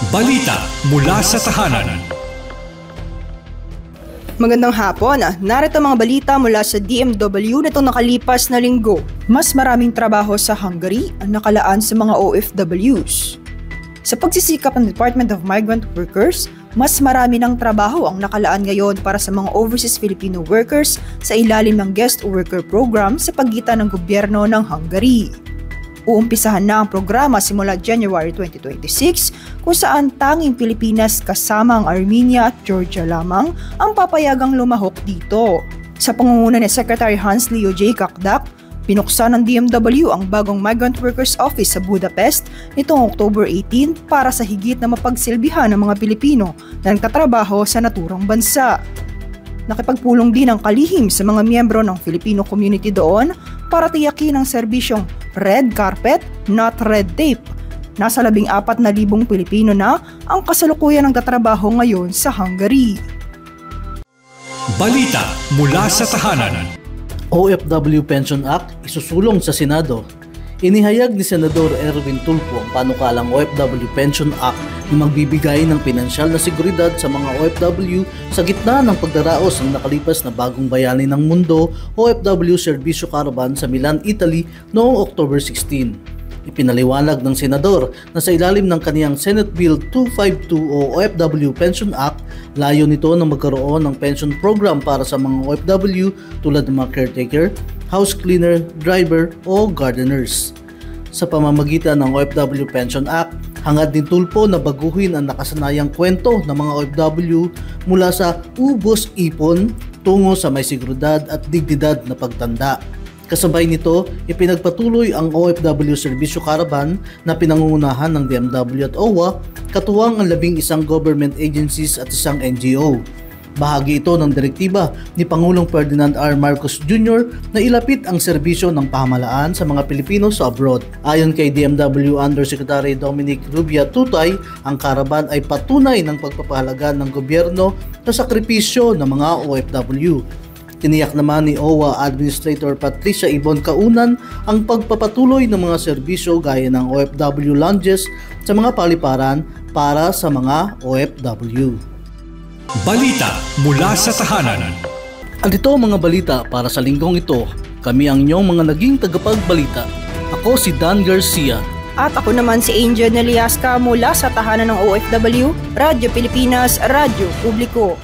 Balita mula sa tahanan. Magandang hapon. Narito mga balita mula sa DMW nitong nakalipas na linggo. Mas maraming trabaho sa Hungary ang nakalaan sa mga OFWs. Sa pagsisikap ng Department of Migrant Workers, mas marami ng trabaho ang nakalaan ngayon para sa mga overseas Filipino workers sa ilalim ng Guest Worker Program sa pagitan ng gobyerno ng Hungary. Uumpisahan na ang programa simula January 2026 kung saan tanging Pilipinas kasama ang Armenia at Georgia lamang ang papayagang lumahok dito. Sa pangunguna ni Secretary Hans Leo J. Kakdak, pinuksan ng DMW ang bagong Migrant Workers Office sa Budapest nitong October 18 para sa higit na mapagsilbihan ng mga Pilipino na nagtatrabaho sa naturang bansa. Nakipagpulong din ang kalihim sa mga miyembro ng Filipino community doon para tiyakin ang serbisyong red carpet, not red tape. Nasa 14,000 Pilipino na ang kasalukuyan ng tatrabaho ngayon sa Hungary. Balita mula sa tahanan. OFW Pension Act isusulong sa Senado. Inihayag ni Senador Erwin Tulfo ang panukalang OFW Pension Act na magbibigay ng pinansyal na seguridad sa mga OFW sa gitna ng pagdaraos ng nakalipas na bagong bayani ng mundo OFW Servicio Caravan sa Milan, Italy noong October 16. Ipinaliwanag ng Senador na sa ilalim ng kaniyang Senate Bill 252 o OFW Pension Act, layo nito na magkaroon ng pension program para sa mga OFW tulad ng mga caretaker, house cleaner, driver o gardeners. Sa pamamagitan ng OFW Pension Act, hangad din Tulfo na baguhin ang nakasanayang kwento ng mga OFW mula sa ubos ipon tungo sa may seguridad at dignidad na pagtanda. Kasabay nito, ipinagpatuloy ang OFW Servicio Caravan na pinangungunahan ng DMW at OWA, katuwang ang 11 government agencies at isang NGO. Bahagi ito ng direktiba ni Pangulong Ferdinand R. Marcos Jr. na ilapit ang serbisyo ng pamahalaan sa mga Pilipino sa abroad. Ayon kay DMW Undersecretary Dominic Rubia Tutay, ang Caravan ay patunay ng pagpapahalaga ng gobyerno sa sakripisyo ng mga OFW. Tiniyak naman ni OWA Administrator Patricia Ibon Kaunan ang pagpapatuloy ng mga serbisyo gaya ng OFW lounges sa mga paliparan para sa mga OFW. Balita mula sa tahanan. At ito mga balita para sa linggong ito. Kami ang inyong mga naging tagapagbalita. Ako si Dan Garcia. At ako naman si Angel Neliasca mula sa tahanan ng OFW, Radyo Pilipinas, Radyo Publiko.